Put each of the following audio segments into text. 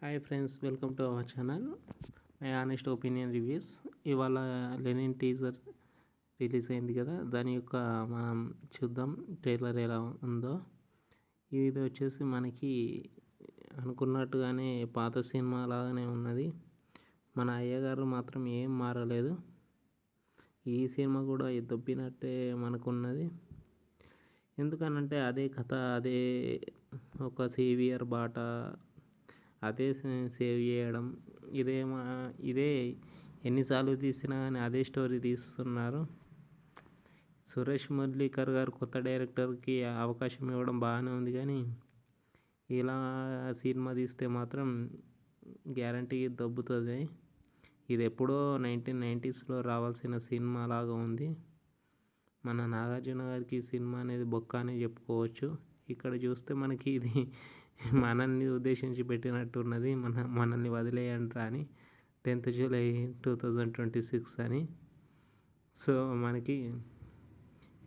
Hi friends, welcome to our channel my honest opinion reviews. ఇవాళ Lenin teaser release అయింది కదా, దాని యొక్క మనం చూద్దాం ట్రైలర్ ఎలా ఉందో. ఇది వచ్చేసి మనకి అనుకున్నట్టుగానే పాత సినిమా లాగానే ఉన్నది. మన అయ్యగారు మాత్రం ఏం మారలేదు. ఈ సినిమా కూడా దొబ్బినట్టే మనకున్నది. ఎందుకనంటే అదే కథ, అదే ఒక సేవియర్ బాట, అదే సేవ్ చేయడం. ఇదే ఎన్నిసార్లు తీసినా కానీ అదే స్టోరీ తీస్తున్నారు. సురేష్ మురళీకర్ గారు కొత్త డైరెక్టర్కి అవకాశం ఇవ్వడం బాగానే ఉంది, కానీ ఇలా సినిమా తీస్తే మాత్రం గ్యారంటీ దొబ్బుతుంది. ఇది ఎప్పుడో 1990s రావాల్సిన సినిమా లాగా ఉంది. మన నాగార్జున గారికి సినిమా అనేది బొక్క అని చెప్పుకోవచ్చు. ఇక్కడ చూస్తే మనకి ఇది మనల్ని ఉద్దేశించి పెట్టినట్టున్నది. మనల్ని వదిలేయంట్రా అని 10th జూలై 2026 అని. సో మనకి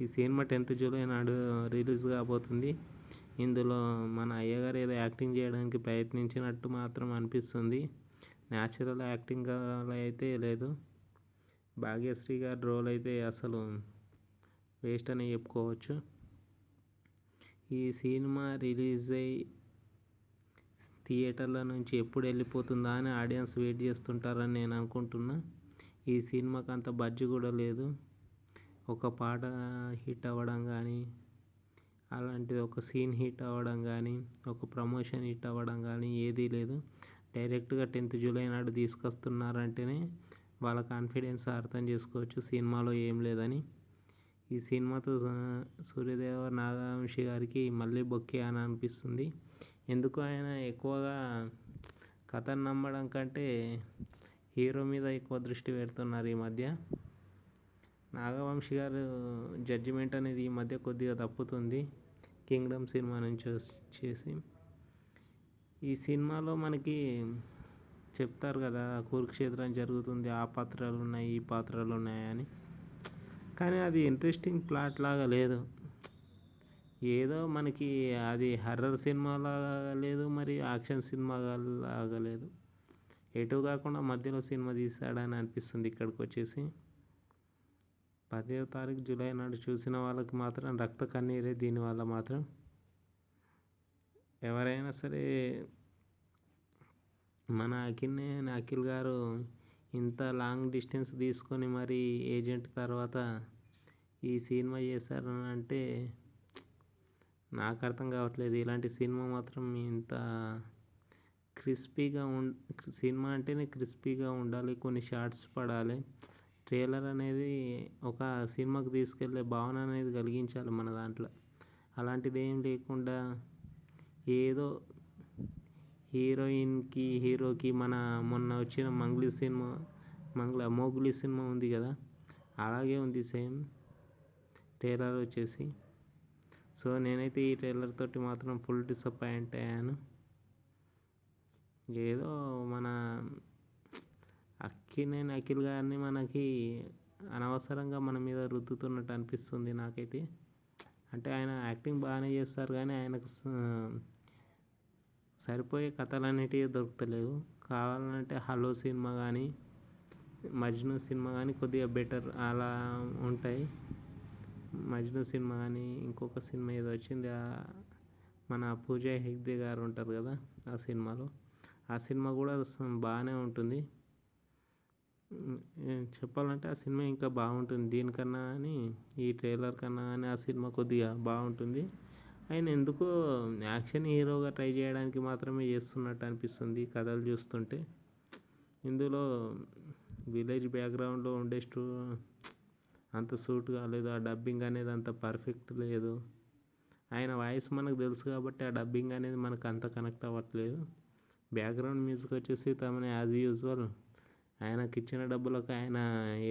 ఈ సినిమా 10th జూలై నాడు రిలీజ్ కాబోతుంది. ఇందులో మన అయ్యగారు ఏదో యాక్టింగ్ చేయడానికి ప్రయత్నించినట్టు మాత్రం అనిపిస్తుంది. న్యాచురల్ యాక్టింగ్ అయితే లేదు. భాగ్యశ్రీ గారి రోల్ అయితే అసలు వేస్ట్ అని చెప్పుకోవచ్చు. ఈ సినిమా రిలీజ్ అయ్యి థియేటర్ల నుంచి ఎప్పుడు వెళ్ళిపోతుందా అని ఆడియన్స్ వెయిట్ చేస్తుంటారని నేను అనుకుంటున్నా. ఈ సినిమాకి అంత బడ్జెట్ కూడా లేదు. ఒక పాట హిట్ అవ్వడం కానీ, అలాంటిది ఒక సీన్ హిట్ అవ్వడం కానీ, ఒక ప్రమోషన్ హిట్ అవ్వడం కానీ ఏదీ లేదు. డైరెక్ట్గా 10th జూలై నాడు తీసుకొస్తున్నారంటేనే వాళ్ళ కాన్ఫిడెన్స్ అర్థం చేసుకోవచ్చు సినిమాలో ఏం లేదని. ఈ సినిమాతో సూర్యదేవ నాగవంశి గారికి మళ్ళీ బొక్కే అని అనిపిస్తుంది. ఎందుకు ఆయన ఎక్కువగా కథను నమ్మడం కంటే హీరో మీద ఎక్కువ దృష్టి పెడుతున్నారు ఈ మధ్య. నాగవంశి గారు జడ్జిమెంట్ అనేది ఈ మధ్య కొద్దిగా తప్పుతుంది కింగ్డమ్ సినిమా నుంచి వచ్చేసి. ఈ సినిమాలో మనకి చెప్తారు కదా, కురుక్షేత్రం జరుగుతుంది, ఆ పాత్రలు ఉన్నాయి, ఈ పాత్రలు ఉన్నాయి, కానీ అది ఇంట్రెస్టింగ్ ప్లాట్ లాగా లేదు. ఏదో మనకి అది హర్రర్ సినిమా లాగా లేదు, మరి యాక్షన్ సినిమా లాగా లేదు. ఎటు కాకుండా మధ్యలో సినిమా తీసాడని అనిపిస్తుంది ఇక్కడికి వచ్చేసి. 10వ తారీఖు జూలై నాడు చూసిన వాళ్ళకి మాత్రం రక్త కన్నీరే. దీనివల్ల మాత్రం ఎవరైనా సరే, మన అఖిల్ గారు ఇంత లాంగ్ డిస్టెన్స్ తీసుకొని మరి ఏజెంట్ తర్వాత ఈ సినిమా చేశారని అంటే నాకు అర్థం కావట్లేదు. ఇలాంటి సినిమా మాత్రం ఇంత క్రిస్పీగా సినిమా అంటేనే క్రిస్పీగా ఉండాలి, కొన్ని షార్ట్స్ పడాలి. ట్రైలర్ అనేది ఒక సినిమాకి తీసుకెళ్ళే భావన అనేది కలిగించాలి మన దాంట్లో. అలాంటిది ఏం లేకుండా ఏదో హీరోయిన్కి హీరోకి మొన్న వచ్చిన మోగ్లీ సినిమా ఉంది కదా, అలాగే ఉంది సేమ్ ట్రైలర్ వచ్చేసి. సో నేనైతే ఈ ట్రైలర్ తోటి మాత్రం ఫుల్ డిసప్పాయింట్ అయ్యాను. ఏదో మన అఖిల్ గారిని మనకి అనవసరంగా మన మీద రుద్దుతున్నట్టు అనిపిస్తుంది నాకైతే. అంటే ఆయన యాక్టింగ్ బాగానే చేస్తారు, కానీ ఆయనకు సరిపోయే కథలు అనేటివి దొరుకుతలేవు. కావాలంటే హలో సినిమా కానీ, మజ్ను సినిమా కానీ కొద్దిగా బెటర్ అలా ఉంటాయి. మజ్ను సినిమా కానీ, ఇంకొక సినిమా ఏదో వచ్చింది, మన పూజా హెగ్డే గారు ఉంటారు కదా ఆ సినిమా కూడా బాగానే ఉంటుంది. చెప్పాలంటే ఆ సినిమా ఇంకా బాగుంటుంది దీనికన్నా అని, ఈ ట్రైలర్ కన్నా కానీ ఆ సినిమా కొద్దిగా బాగుంటుంది. ఆయన ఎందుకో యాక్షన్ హీరోగా ట్రై చేయడానికి మాత్రమే చేస్తున్నట్టు అనిపిస్తుంది కథలు చూస్తుంటే. ఇందులో విలేజ్ బ్యాక్గ్రౌండ్లో ఉండే అంత సూట్ కాలేదు. ఆ డబ్బింగ్ అనేది అంత పర్ఫెక్ట్ లేదు. ఆయన వాయిస్ మనకు తెలుసు కాబట్టి ఆ డబ్బింగ్ అనేది మనకు అంత కనెక్ట్ అవ్వట్లేదు. బ్యాక్గ్రౌండ్ మ్యూజిక్ వచ్చేసి తమని యాజ్ యూజువల్ ఆయనకి ఇచ్చిన డబ్బులకు ఆయన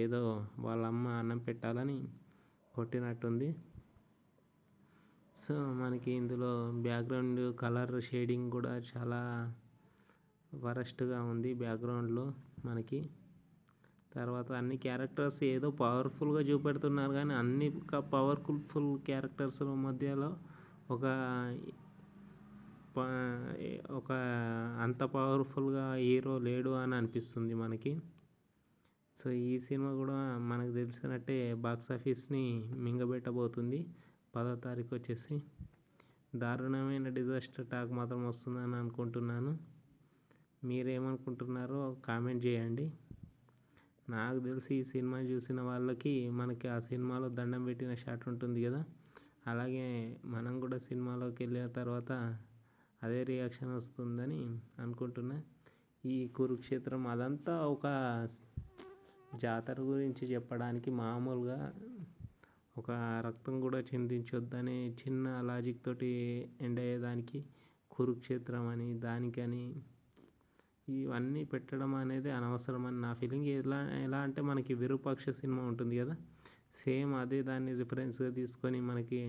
ఏదో వాళ్ళ అమ్మ అన్నం పెట్టాలని కొట్టినట్టుంది. సో మనకి ఇందులో బ్యాక్గ్రౌండ్ కలర్ షేడింగ్ కూడా చాలా వరస్ట్గా ఉంది బ్యాక్గ్రౌండ్లో మనకి. తర్వాత అన్ని క్యారెక్టర్స్ ఏదో పవర్ఫుల్గా చూపెడుతున్నారు, కానీ అన్ని పవర్ఫుల్ క్యారెక్టర్స్ మధ్యలో ఒక ఒక అంత పవర్ఫుల్గా హీరో లేడు అని అనిపిస్తుంది మనకి. సో ఈ సినిమా కూడా మనకు తెలిసినట్టే బాక్స్ ఆఫీస్ని మింగబెట్టబోతుంది. 10వ తారీఖు వచ్చేసి దారుణమైన డిజాస్టర్ టాక్ మాత్రం వస్తుందని అనుకుంటున్నాను. మీరేమనుకుంటున్నారో కామెంట్ చేయండి. నాకు తెలిసి ఈ సినిమా చూసిన వాళ్ళకి మనకి ఆ సినిమాలో దండం పెట్టిన షాట్ ఉంటుంది కదా, అలాగే మనం కూడా సినిమాలోకి వెళ్ళిన తర్వాత అదే రియాక్షన్ వస్తుందని అనుకుంటున్నా. ఈ కురుక్షేత్రం అదంతా ఒక జాతర గురించి చెప్పడానికి మామూలుగా ఒక రక్తం కూడా చిందించొద్దని చిన్న లాజిక్ తోటి ఎండ్ అయ్యేదానికి కురుక్షేత్రం అని దానికని ఇవన్నీ పెట్టడం అనేది అనవసరం అని నా ఫీలింగ్. ఎలా అంటే మనకి విరూపాక్ష సినిమా ఉంటుంది కదా, సేమ్ అదే దాన్ని రిఫరెన్స్గా తీసుకొని మనకి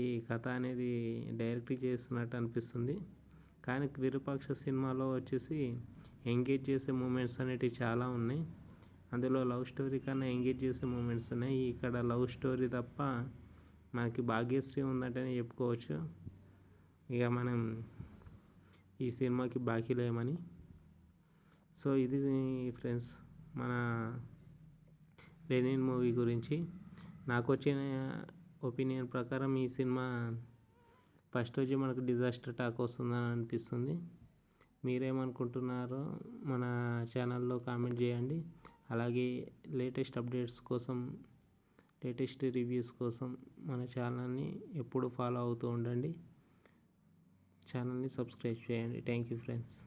ఈ కథ అనేది డైరెక్ట్ చేస్తున్నట్టు అనిపిస్తుంది. కానీ విరూపాక్ష సినిమాలో వచ్చేసి ఎంగేజ్ చేసే మూమెంట్స్ అనేటివి చాలా ఉన్నాయి. అందులో లవ్ స్టోరీ కన్నా ఎంగేజ్ చేసే మూమెంట్స్ ఉన్నాయి. ఇక్కడ లవ్ స్టోరీ తప్ప మనకి భాగ్యశ్రీ ఉందంటేనే చెప్పుకోవచ్చు. ఇక మనం ఈ సినిమాకి బాకీ లేమని. సో ఇది ఫ్రెండ్స్ మన లెనిన్ మూవీ గురించి నాకు వచ్చిన ఒపీనియన్ ప్రకారం ఈ సినిమా ఫస్ట్ రోజు మనకు డిజాస్టర్ టాక్ వస్తుందని అనిపిస్తుంది. మీరేమనుకుంటున్నారో మన ఛానల్లో కామెంట్ చేయండి. అలాగే లేటెస్ట్ అప్డేట్స్ కోసం, లేటెస్ట్ రివ్యూస్ కోసం మన ఛానల్ని ఎప్పుడు ఫాలో అవుతూ ఉండండి. ఛానల్ని సబ్స్క్రైబ్ చేయండి. Thank you friends.